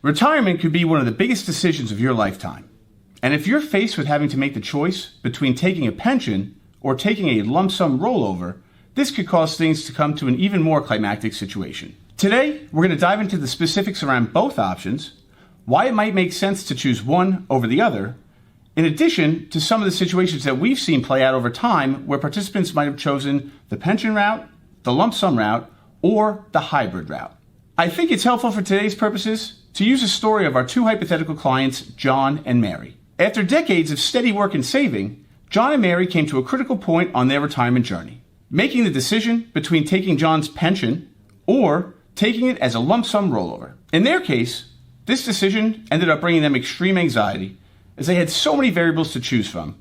Retirement could be one of the biggest decisions of your lifetime. And if you're faced with having to make the choice between taking a pension or taking a lump sum rollover, this could cause things to come to an even more climactic situation. Today, we're going to dive into the specifics around both options, why it might make sense to choose one over the other, in addition to some of the situations that we've seen play out over time where participants might have chosen the pension route, the lump sum route, or the hybrid route. I think it's helpful for today's purposes to use a story of our two hypothetical clients, John and Mary. After decades of steady work and saving, John and Mary came to a critical point on their retirement journey, making the decision between taking John's pension or taking it as a lump sum rollover. In their case, this decision ended up bringing them extreme anxiety as they had so many variables to choose from.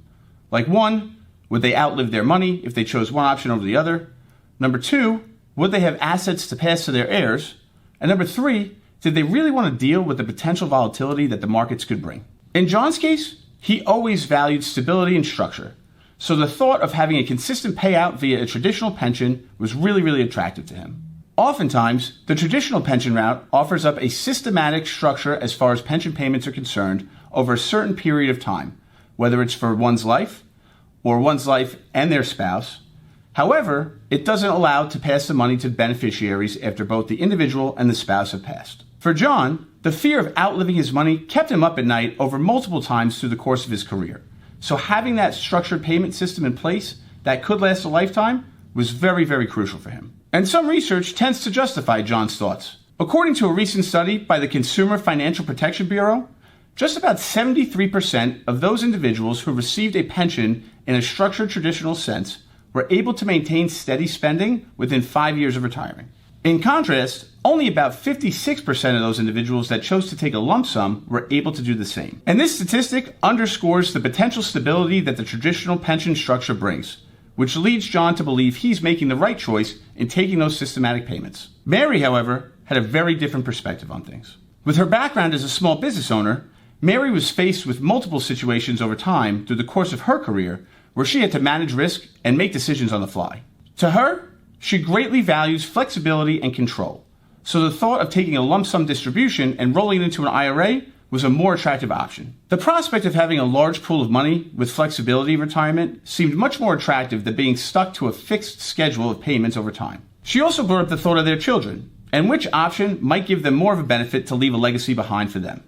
Like one, would they outlive their money if they chose one option over the other? Number two, would they have assets to pass to their heirs? And number three, did they really want to deal with the potential volatility that the markets could bring? In John's case, he always valued stability and structure. So the thought of having a consistent payout via a traditional pension was really attractive to him. Oftentimes, the traditional pension route offers up a systematic structure as far as pension payments are concerned over a certain period of time, whether it's for one's life or one's life and their spouse. However, it doesn't allow to pass the money to beneficiaries after both the individual and the spouse have passed. For John, the fear of outliving his money kept him up at night over multiple times through the course of his career. So having that structured payment system in place that could last a lifetime was very crucial for him. And some research tends to justify John's thoughts. According to a recent study by the Consumer Financial Protection Bureau, just about 73% of those individuals who received a pension in a structured traditional sense were able to maintain steady spending within 5 years of retiring. In contrast, only about 56% of those individuals that chose to take a lump sum were able to do the same. And this statistic underscores the potential stability that the traditional pension structure brings, which leads John to believe he's making the right choice in taking those systematic payments. Mary, however, had a very different perspective on things. With her background as a small business owner, Mary was faced with multiple situations over time through the course of her career where she had to manage risk and make decisions on the fly. To her, she greatly values flexibility and control, so the thought of taking a lump sum distribution and rolling it into an IRA was a more attractive option. The prospect of having a large pool of money with flexibility in retirement seemed much more attractive than being stuck to a fixed schedule of payments over time. She also brought up the thought of their children, and which option might give them more of a benefit to leave a legacy behind for them.